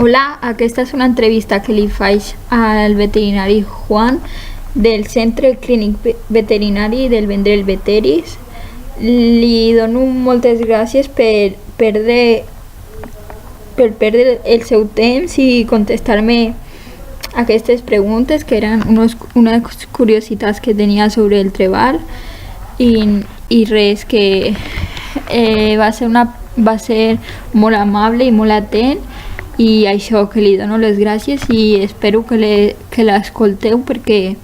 Hola, aquesta és una entrevista que li faig al veterinari Juan del Centre Clínic Veterinari del Vendrell Veteris. Li dono moltes gràcies per perdre el seu temps i contestar-me aquestes preguntes que eren unes curiositats que tenia sobre el treball i res que va ser molt amable i molt atent i això, que li dono les gràcies i espero que l'escolteu perquè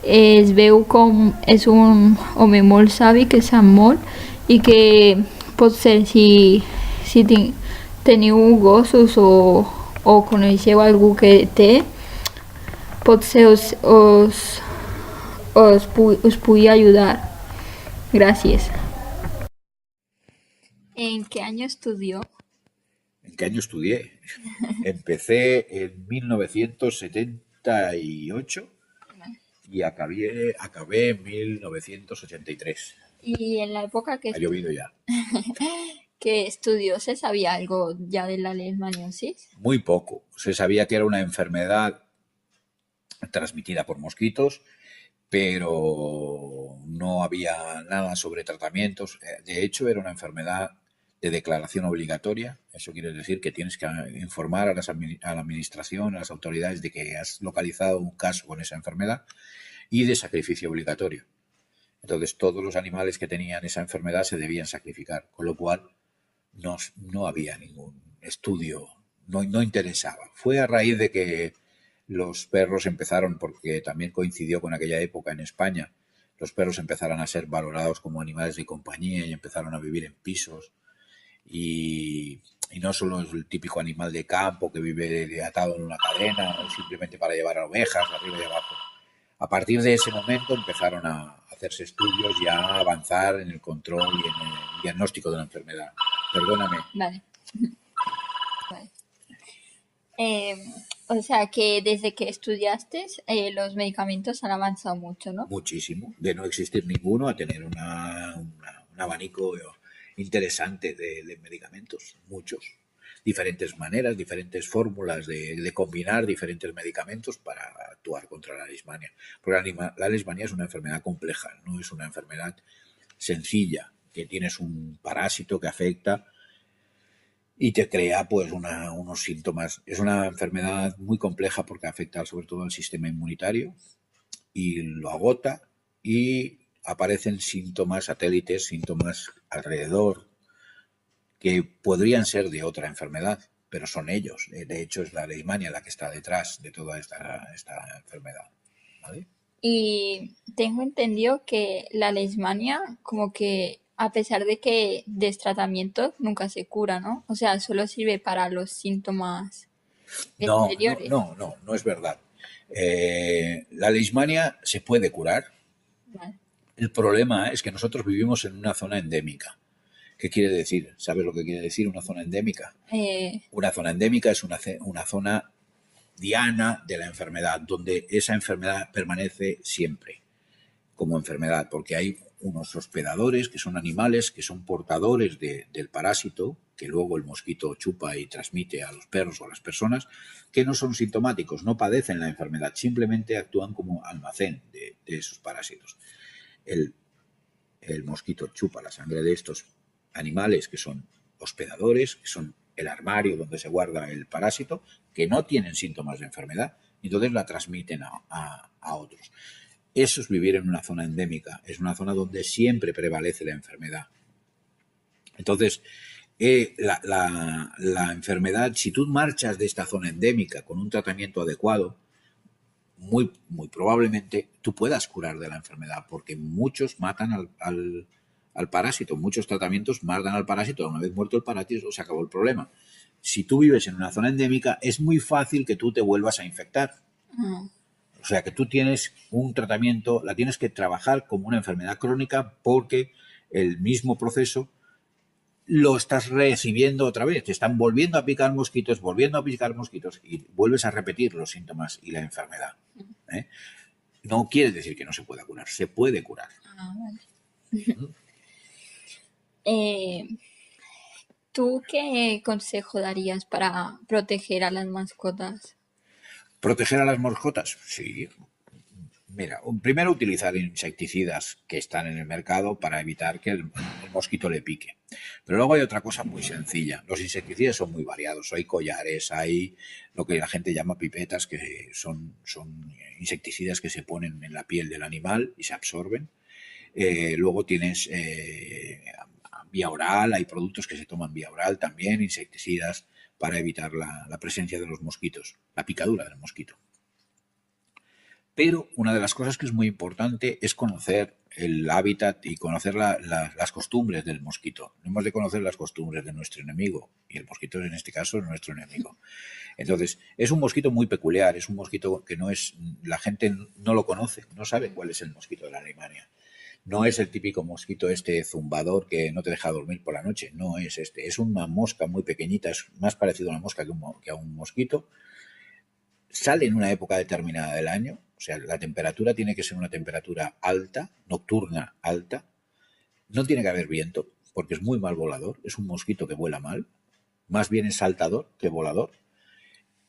es veu com és un home molt savi que sap molt i que potser si teniu gossos o coneixeu algú que té, potser us pugui ayudar. Gracias. ¿En qué año estudió? ¿En qué año estudié? Empecé en 1978 y acabé en 1983. Y en la época Ha llovido ya. que estudió, ¿se sabía algo ya de la leishmaniosis? Muy poco. Se sabía que era una enfermedad transmitida por mosquitos, pero no había nada sobre tratamientos. De hecho, era una enfermedad de declaración obligatoria. Eso quiere decir que tienes que informar a la administración, a las autoridades, de que has localizado un caso con esa enfermedad, y de sacrificio obligatorio. Entonces, todos los animales que tenían esa enfermedad se debían sacrificar, con lo cual no había ningún estudio, no interesaba. Fue a raíz de que los perros empezaron, porque también coincidió con aquella época en España, los perros empezaron a ser valorados como animales de compañía y empezaron a vivir en pisos. Y no solo es el típico animal de campo que vive atado en una cadena o simplemente para llevar a ovejas arriba y abajo. A partir de ese momento empezaron a hacerse estudios y a avanzar en el control y en el diagnóstico de la enfermedad. Perdóname. Vale. O sea que desde que estudiaste los medicamentos han avanzado mucho, ¿no? Muchísimo. De no existir ninguno a tener un abanico interesante de medicamentos. Muchos. Diferentes maneras, diferentes fórmulas de combinar diferentes medicamentos para actuar contra la leishmania. Porque la leishmania es una enfermedad compleja, no es una enfermedad sencilla, que tienes un parásito que afecta y te crea pues unos síntomas. Es una enfermedad muy compleja porque afecta sobre todo al sistema inmunitario y lo agota, y aparecen síntomas satélites, síntomas alrededor que podrían ser de otra enfermedad, pero son ellos. De hecho, es la leishmania la que está detrás de toda esta enfermedad. ¿Vale? Y tengo entendido que la leishmania, como que a pesar de que des tratamiento, nunca se cura, ¿no? O sea, solo sirve para los síntomas exteriores. No es verdad. La leishmania se puede curar. Vale. El problema es que nosotros vivimos en una zona endémica. ¿Qué quiere decir? ¿Sabes lo que quiere decir una zona endémica? Una zona endémica es una zona diana de la enfermedad, donde esa enfermedad permanece siempre como enfermedad, porque hay unos hospedadores que son animales que son portadores del parásito, que luego el mosquito chupa y transmite a los perros o a las personas, que no son sintomáticos, no padecen la enfermedad, simplemente actúan como almacén de esos parásitos. El mosquito chupa la sangre de estos animales que son hospedadores, que son el armario donde se guarda el parásito, que no tienen síntomas de enfermedad, y entonces la transmiten a otros. Eso es vivir en una zona endémica, es una zona donde siempre prevalece la enfermedad. Entonces, la enfermedad, si tú marchas de esta zona endémica con un tratamiento adecuado, muy, muy probablemente tú puedas curar de la enfermedad, porque muchos matan al parásito, muchos tratamientos matan al parásito. Una vez muerto el parásito, se acabó el problema. Si tú vives en una zona endémica, es muy fácil que tú te vuelvas a infectar. O sea, que tú tienes un tratamiento, la tienes que trabajar como una enfermedad crónica, porque el mismo proceso lo estás recibiendo otra vez. Te están volviendo a picar mosquitos, y vuelves a repetir los síntomas y la enfermedad. No quiere decir que no se pueda curar, se puede curar. Vale. ¿Tú qué consejo darías para proteger a las mascotas? ¿Proteger a las mascotas? Sí. Mira, primero utilizar insecticidas que están en el mercado para evitar que el mosquito le pique. Pero luego hay otra cosa muy sencilla. Los insecticidas son muy variados. Hay collares, hay lo que la gente llama pipetas, que son insecticidas que se ponen en la piel del animal y se absorben. Luego tienes vía oral, hay productos que se toman vía oral también, insecticidas para evitar la presencia de los mosquitos, la picadura del mosquito. Pero una de las cosas que es muy importante es conocer el hábitat y conocer las costumbres del mosquito. Hemos de conocer las costumbres de nuestro enemigo, y el mosquito en este caso es nuestro enemigo. Entonces, es un mosquito muy peculiar, es un mosquito que no es, la gente no lo conoce, no sabe cuál es el mosquito de la Alemania. No es el típico mosquito este zumbador que no te deja dormir por la noche, no es este. Es una mosca muy pequeñita, es más parecido a una mosca que a un mosquito. Sale en una época determinada del año, o sea, la temperatura tiene que ser una temperatura alta, nocturna alta, no tiene que haber viento, porque es muy mal volador, es un mosquito que vuela mal, más bien es saltador que volador,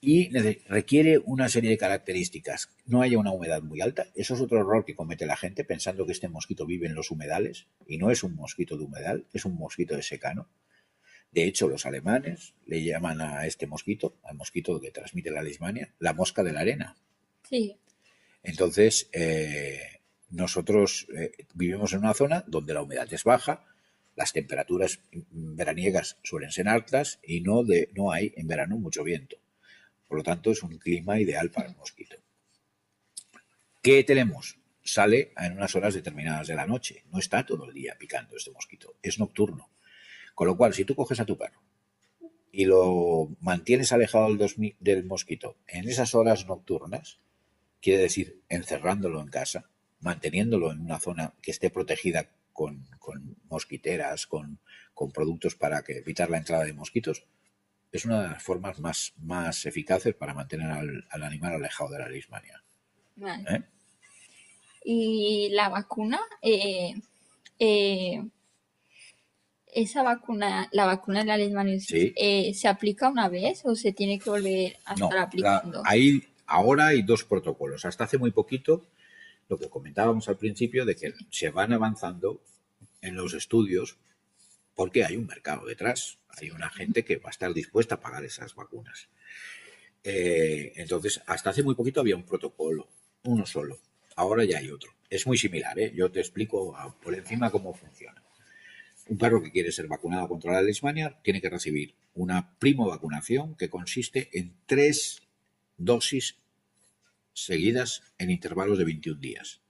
y requiere una serie de características. No haya una humedad muy alta, eso es otro error que comete la gente pensando que este mosquito vive en los humedales, y no es un mosquito de humedal, es un mosquito de secano. De hecho, los alemanes le llaman a este mosquito, al mosquito que transmite la leishmania, la mosca de la arena. Sí. Entonces, nosotros vivimos en una zona donde la humedad es baja, las temperaturas veraniegas suelen ser altas y no hay en verano mucho viento. Por lo tanto, es un clima ideal para el mosquito. ¿Qué tenemos? Sale en unas horas determinadas de la noche. No está todo el día picando este mosquito. Es nocturno. Con lo cual, si tú coges a tu perro y lo mantienes alejado del mosquito en esas horas nocturnas, quiere decir encerrándolo en casa, manteniéndolo en una zona que esté protegida con mosquiteras, con productos para evitar la entrada de mosquitos, es una de las formas más eficaces para mantener al animal alejado de la leishmania. Vale. ¿Eh? Y la vacuna, eh, esa vacuna, la vacuna de la leishmaniasis, Sí. ¿se aplica una vez o se tiene que volver a estar aplicando? Ahora hay dos protocolos. Hasta hace muy poquito, lo que comentábamos al principio, de que se van avanzando en los estudios porque hay un mercado detrás. Hay una gente que va a estar dispuesta a pagar esas vacunas. Entonces, hasta hace muy poquito había un protocolo, uno solo. Ahora ya hay otro. Es muy similar, ¿eh? Yo te explico por encima cómo funciona. Un perro que quiere ser vacunado contra la leishmania tiene que recibir una primovacunación que consiste en 3 dosis seguidas en intervalos de 21 días.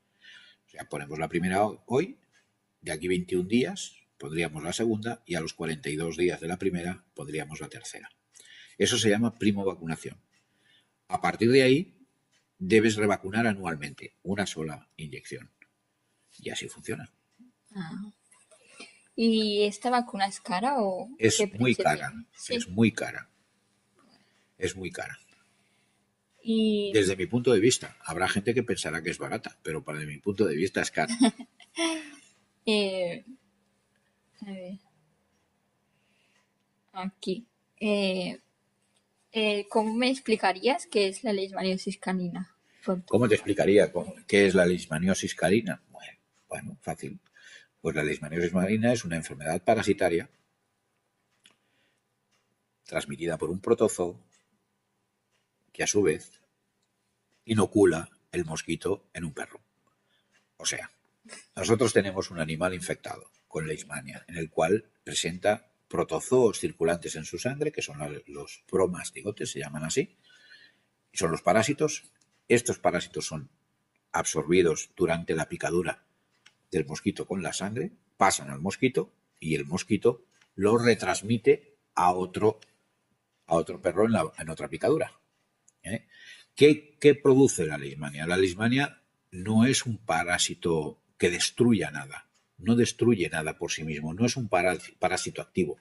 O sea, ponemos la primera hoy, de aquí 21 días pondríamos la segunda y a los 42 días de la primera pondríamos la tercera. Eso se llama primovacunación. A partir de ahí debes revacunar anualmente, una sola inyección. Y así funciona. Ah. ¿Y esta vacuna es cara o qué Es muy precio cara, tiene? Sí. es muy cara. Es muy cara. Y Desde mi punto de vista, habrá gente que pensará que es barata, pero para mi punto de vista es cara. a ver, aquí. ¿Cómo me explicarías qué es la leishmaniosis canina? ¿Cómo te explicaría qué es la leishmaniosis canina? Bueno, fácil. Pues la leishmaniosis canina es una enfermedad parasitaria transmitida por un protozoo que a su vez inocula el mosquito en un perro. O sea, nosotros tenemos un animal infectado con leishmania, en el cual presenta protozoos circulantes en su sangre, que son los promastigotes, se llaman así, y son los parásitos. Estos parásitos son absorbidos durante la picadura del mosquito con la sangre, pasan al mosquito y el mosquito lo retransmite a otro perro en otra picadura. ¿Eh? ¿Qué produce la leishmania? La leishmania no es un parásito que destruya nada, no destruye nada por sí mismo, no es un parásito activo.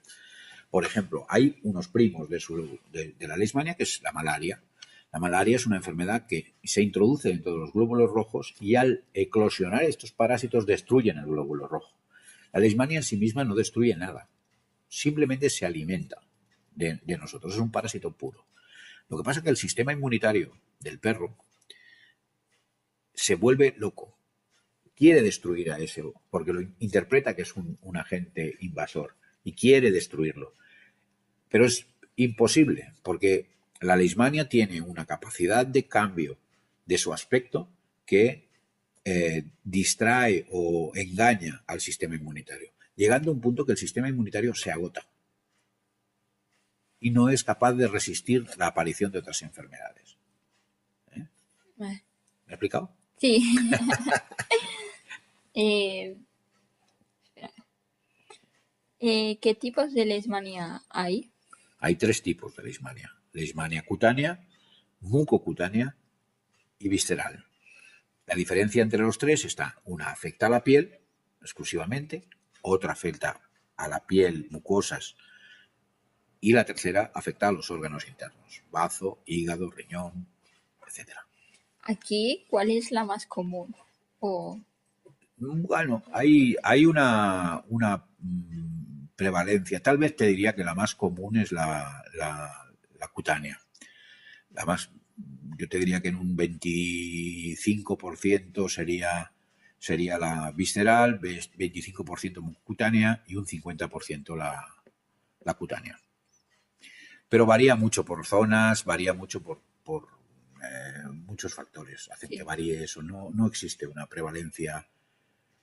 Por ejemplo, hay unos primos de la leishmania, que es la malaria. La malaria es una enfermedad que se introduce dentro de los glóbulos rojos y al eclosionar estos parásitos destruyen el glóbulo rojo. La leishmania en sí misma no destruye nada. simplemente se alimenta de nosotros, es un parásito puro. Lo que pasa es que el sistema inmunitario del perro se vuelve loco, quiere destruir a ese, porque lo interpreta que es un agente invasor y quiere destruirlo. Pero es imposible, porque la leishmania tiene una capacidad de cambio de su aspecto que distrae o engaña al sistema inmunitario, llegando a un punto que el sistema inmunitario se agota y no es capaz de resistir la aparición de otras enfermedades. ¿Me he explicado? Sí. Espera. ¿Qué tipos de leishmania hay? Hay 3 tipos de leishmania. Leishmania cutánea, mucocutánea y visceral. La diferencia entre los 3 está: una afecta a la piel exclusivamente, otra afecta a la piel, mucosas, y la tercera afecta a los órganos internos, bazo, hígado, riñón, etc. Aquí, ¿cuál es la más común? O Bueno, hay una prevalencia. Tal vez te diría que la más común es la cutánea. La más, yo te diría que en un 25% sería la visceral, 25% cutánea y un 50% la cutánea. Pero varía mucho por zonas, varía mucho por muchos factores. Hacen que varíe eso. No existe una prevalencia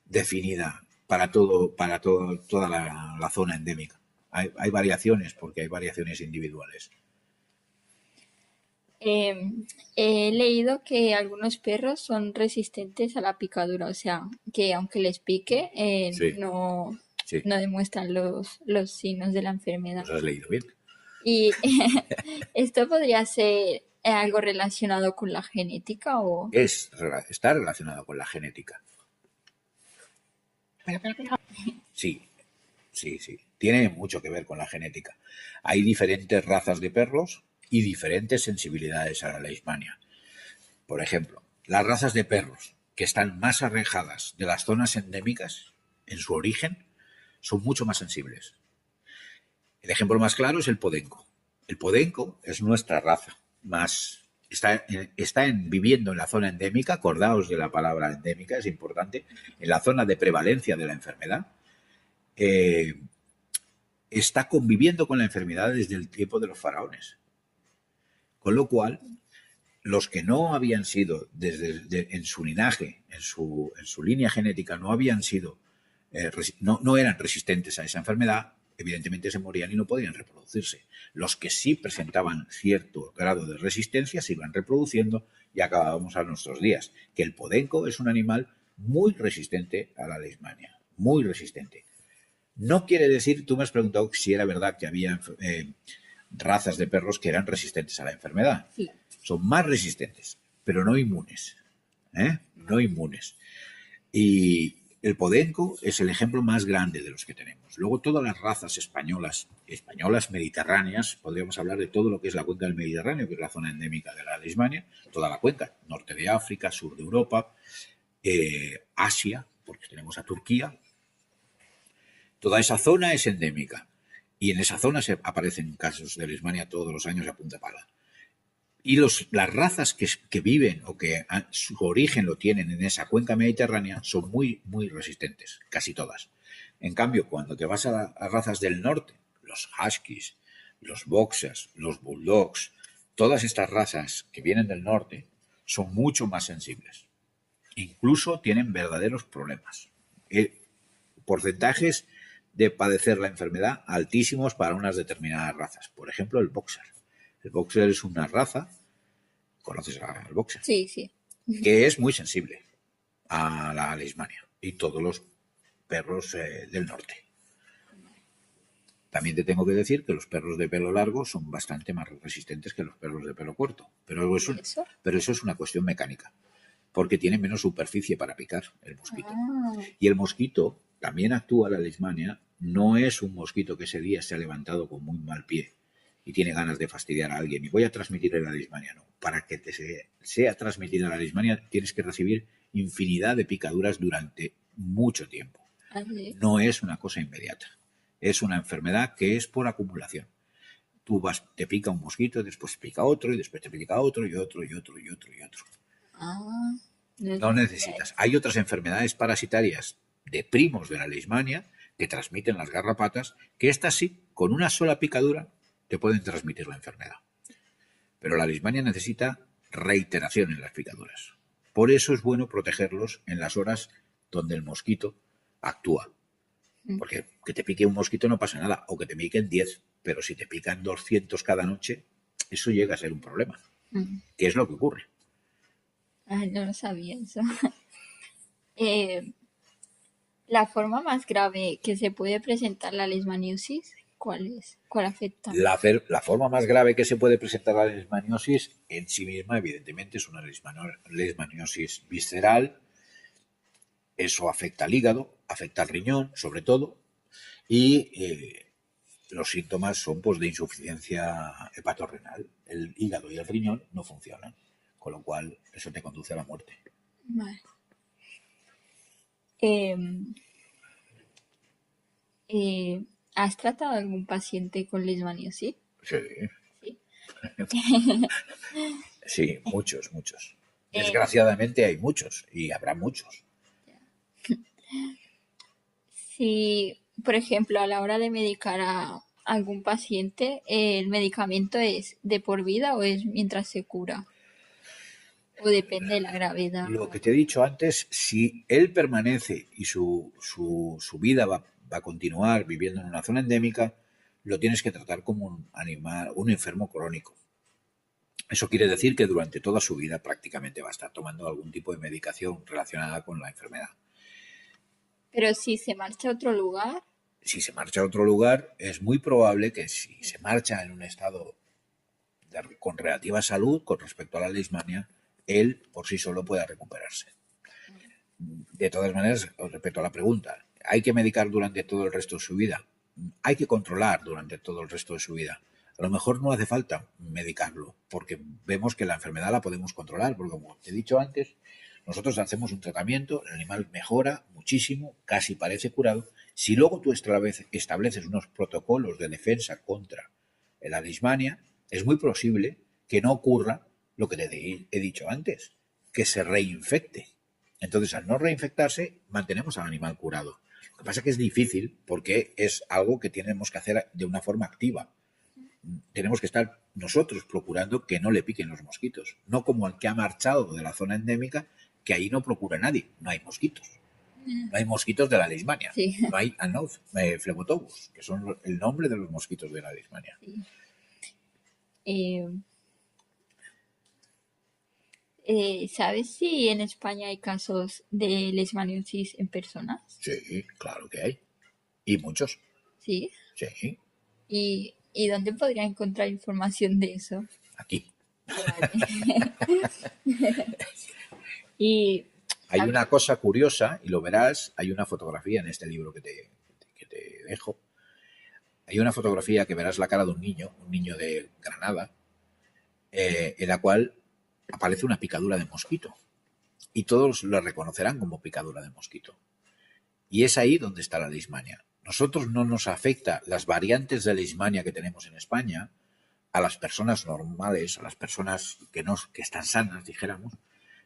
definida para toda la zona endémica. Hay variaciones porque hay variaciones individuales. he leído que algunos perros son resistentes a la picadura, o sea, que aunque les pique, Sí. no Sí, demuestran los signos de la enfermedad. los has leído bien. Y esto podría ser algo relacionado con la genética o Está relacionado con la genética. Sí, sí. Tiene mucho que ver con la genética. Hay diferentes razas de perros y diferentes sensibilidades a la leishmania. Por ejemplo, las razas de perros que están más alejadas de las zonas endémicas en su origen son mucho más sensibles. El ejemplo más claro es el podenco. El podenco es nuestra raza más... Está viviendo en la zona endémica, acordaos de la palabra endémica, es importante, en la zona de prevalencia de la enfermedad. Está conviviendo con la enfermedad desde el tiempo de los faraones. Con lo cual, los que no habían sido, en su linaje, en su línea genética, no habían sido, no eran resistentes a esa enfermedad, evidentemente se morían y no podían reproducirse. Los que sí presentaban cierto grado de resistencia se iban reproduciendo y acabábamos a nuestros días. Que el podenco es un animal muy resistente a la leishmania, muy resistente. No quiere decir, tú me has preguntado si era verdad que había razas de perros que eran resistentes a la enfermedad. sí. Son más resistentes, pero no inmunes. No inmunes. Y el podenco es el ejemplo más grande de los que tenemos. Luego todas las razas españolas mediterráneas, podríamos hablar de todo lo que es la cuenca del Mediterráneo, que es la zona endémica de la leishmania, toda la cuenca, norte de África, sur de Europa, Asia, porque tenemos a Turquía. Toda esa zona es endémica y en esa zona se aparecen casos de leishmania todos los años a punta pala. Y las razas que viven o que su origen lo tienen en esa cuenca mediterránea son muy, muy resistentes, casi todas. En cambio, cuando te vas a razas del norte, los huskies, los boxers, los bulldogs, todas estas razas que vienen del norte son mucho más sensibles. Incluso tienen verdaderos problemas. Porcentajes de padecer la enfermedad altísimos para unas determinadas razas. Por ejemplo, el boxer. El boxer es una raza, conoces al boxer, Sí, sí. que es muy sensible a la leishmania y todos los perros del norte. También te tengo que decir que los perros de pelo largo son bastante más resistentes que los perros de pelo corto, pero eso es una cuestión mecánica, porque tiene menos superficie para picar el mosquito. Y el mosquito también actúa la leishmania, no es un mosquito que ese día se ha levantado con muy mal pie y tiene ganas de fastidiar a alguien y voy a transmitirle la leishmania. No, para que te sea transmitida la leishmania tienes que recibir infinidad de picaduras durante mucho tiempo. No es una cosa inmediata. es una enfermedad que es por acumulación. Tú te pica un mosquito, después te pica otro, y después te pica otro, y otro, y otro, y otro, y otro. Ah, No necesitas. Hay otras enfermedades parasitarias de primos de la leishmania que transmiten las garrapatas, que estas sí, con una sola picadura, te pueden transmitir la enfermedad. Pero la leishmania necesita reiteración en las picaduras. Por eso es bueno protegerlos en las horas donde el mosquito actúa. Porque que te pique un mosquito no pasa nada, o que te piquen 10, pero si te pican 200 cada noche, eso llega a ser un problema. ¿Qué es lo que ocurre? Ay, no lo sabía eso. La forma más grave que se puede presentar la leishmaniosis, ¿cuál es? ¿Cuál afecta más? La forma más grave que se puede presentar la leishmaniosis en sí misma, evidentemente, es una leishmaniosis visceral. Eso afecta al hígado, afecta al riñón, sobre todo, y los síntomas son pues, de insuficiencia hepatorrenal. El hígado y el riñón no funcionan, con lo cual eso te conduce a la muerte. Vale. ¿Has tratado a algún paciente con leishmaniosis? Sí. Sí. Sí, muchos, muchos. Desgraciadamente hay muchos y habrá muchos. Si, por ejemplo, a la hora de medicar a algún paciente, ¿el medicamento es de por vida o es mientras se cura? ¿O depende de la gravedad? Lo que te he dicho antes, si él permanece y su vida va a continuar viviendo en una zona endémica, lo tienes que tratar como un animal, un enfermo crónico. Eso quiere decir que durante toda su vida prácticamente va a estar tomando algún tipo de medicación relacionada con la enfermedad. Pero si se marcha a otro lugar. Si se marcha a otro lugar, es muy probable que si se marcha en un estado con relativa salud con respecto a la leishmania, él por sí solo pueda recuperarse. De todas maneras, respecto a la pregunta, ¿hay que medicar durante todo el resto de su vida? Hay que controlar durante todo el resto de su vida. A lo mejor no hace falta medicarlo, porque vemos que la enfermedad la podemos controlar, porque como te he dicho antes, nosotros hacemos un tratamiento, el animal mejora muchísimo, casi parece curado. Si luego tú estableces unos protocolos de defensa contra la leishmania, es muy posible que no ocurra lo que te he dicho antes, que se reinfecte. Entonces, al no reinfectarse, mantenemos al animal curado. Lo que pasa es que es difícil porque es algo que tenemos que hacer de una forma activa. Tenemos que estar nosotros procurando que no le piquen los mosquitos. No como el que ha marchado de la zona endémica, que ahí no procura nadie. No hay mosquitos. No hay mosquitos de la leishmania. Sí. No hay Phlebotomus, que son el nombre de los mosquitos de la leishmania. Sí. ¿Sabes si en España hay casos de leishmaniosis en personas? Sí, claro que hay. Y muchos. Sí. Sí. ¿Y dónde podría encontrar información de eso? Aquí. Vale. Y hay una cosa curiosa, y lo verás, hay una fotografía en este libro que te dejo. Hay una fotografía que verás la cara de un niño de Granada, en la cual aparece una picadura de mosquito. Y todos lo reconocerán como picadura de mosquito. Y es ahí donde está la leishmania. Nosotros no nos afecta las variantes de leishmania que tenemos en España a las personas normales, a las personas que están sanas, dijéramos.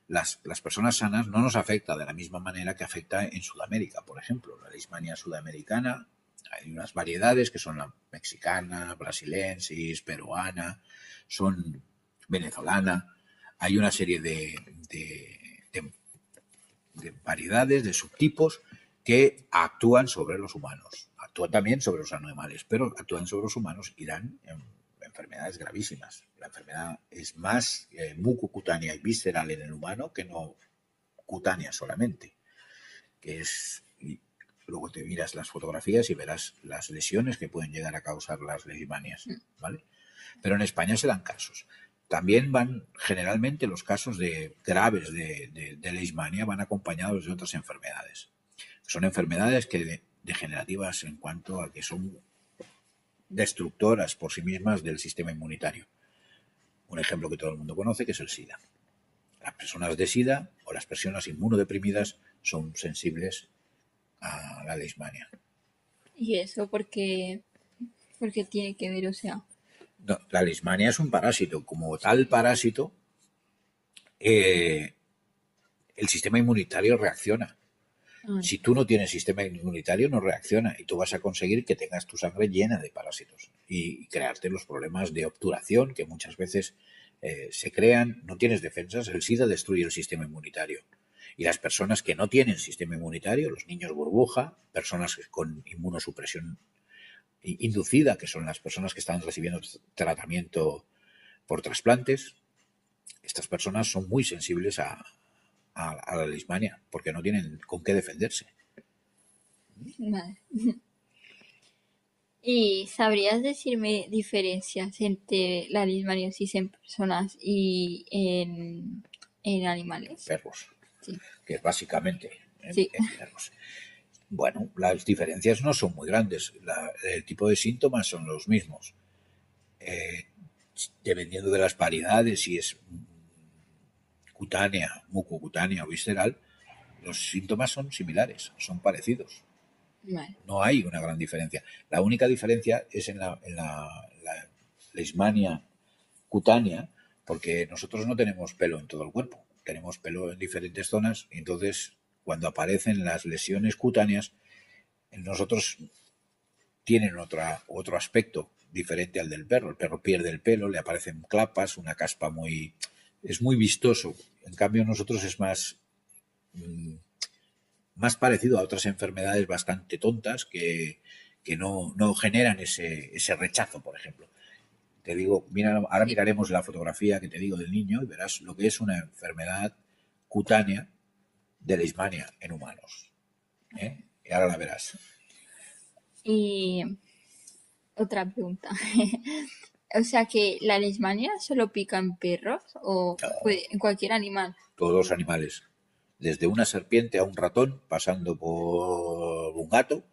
Las personas sanas no nos afecta de la misma manera que afecta en Sudamérica, por ejemplo. La leishmania sudamericana, hay unas variedades que son la mexicana, brasilensis, peruana, son venezolana. Hay una serie de variedades, de subtipos que actúan sobre los humanos. Actúan también sobre los animales, pero actúan sobre los humanos y dan enfermedades gravísimas. La enfermedad es más mucocutánea y visceral en el humano que no cutánea solamente. Luego te miras las fotografías y verás las lesiones que pueden llegar a causar las leishmanias, ¿vale? Pero en España se dan casos. También van, generalmente, los casos graves de leishmania van acompañados de otras enfermedades. Son enfermedades degenerativas en cuanto a que son destructoras por sí mismas del sistema inmunitario. Un ejemplo que todo el mundo conoce, que es el SIDA. Las personas de SIDA o las personas inmunodeprimidas son sensibles a la leishmania. Y eso porque tiene que ver, o sea. No, la leishmania es un parásito. Como tal parásito, eh, el sistema inmunitario reacciona. Ay, Si tú no tienes sistema inmunitario, no reacciona y tú vas a conseguir que tengas tu sangre llena de parásitos y crearte los problemas de obturación que muchas veces se crean. No tienes defensas, el SIDA destruye el sistema inmunitario. Y las personas que no tienen sistema inmunitario, los niños burbuja, personas con inmunosupresión inducida, que son las personas que están recibiendo tratamiento por trasplantes, estas personas son muy sensibles a la leishmania porque no tienen con qué defenderse. vale. ¿Y sabrías decirme diferencias entre la leishmaniasis en personas y en animales? Perros, Sí, que es básicamente sí. en perros. Bueno, las diferencias no son muy grandes. El tipo de síntomas son los mismos. Dependiendo de las variedades, si es cutánea, mucocutánea o visceral, los síntomas son similares, son parecidos. Vale. No hay una gran diferencia. La única diferencia es en la leishmania cutánea, porque nosotros no tenemos pelo en todo el cuerpo, tenemos pelo en diferentes zonas, y entonces cuando aparecen las lesiones cutáneas, en nosotros tienen otro aspecto diferente al del perro. El perro pierde el pelo, le aparecen clapas, una caspa muy... es muy vistoso. En cambio, nosotros es más parecido a otras enfermedades bastante tontas que no generan ese rechazo, por ejemplo. Te digo, mira, ahora Sí. miraremos la fotografía que te digo del niño y verás lo que es una enfermedad cutánea de leishmania en humanos. ¿Eh? Y ahora la verás. Y otra pregunta. O sea que la leishmania solo pica en perros o puede en cualquier animal. Todos los animales, desde una serpiente a un ratón, pasando por un gato,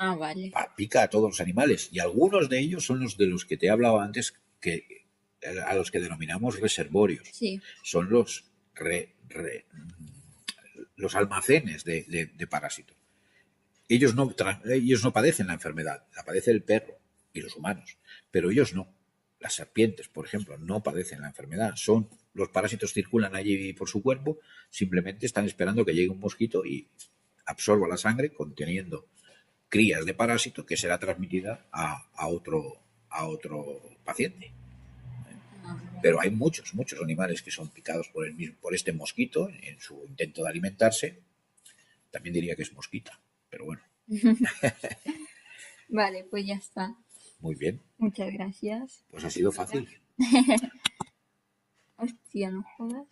Ah, vale. pica a todos los animales. Y algunos de ellos son los de los que te he hablado antes, a los que denominamos reservorios. Sí. Son los almacenes de parásitos. Ellos no padecen la enfermedad, la padece el perro y los humanos, pero ellos no. Las serpientes, por ejemplo, no padecen la enfermedad. Los parásitos circulan allí por su cuerpo, simplemente están esperando que llegue un mosquito y absorba la sangre conteniendo crías de parásito que será transmitida a otro paciente. Pero hay muchos animales que son picados por este mosquito en su intento de alimentarse. También diría que es mosquita, pero bueno. Vale, pues ya está. Muy bien, Muchas gracias. pues ha sido fácil. Hostia, no jodas.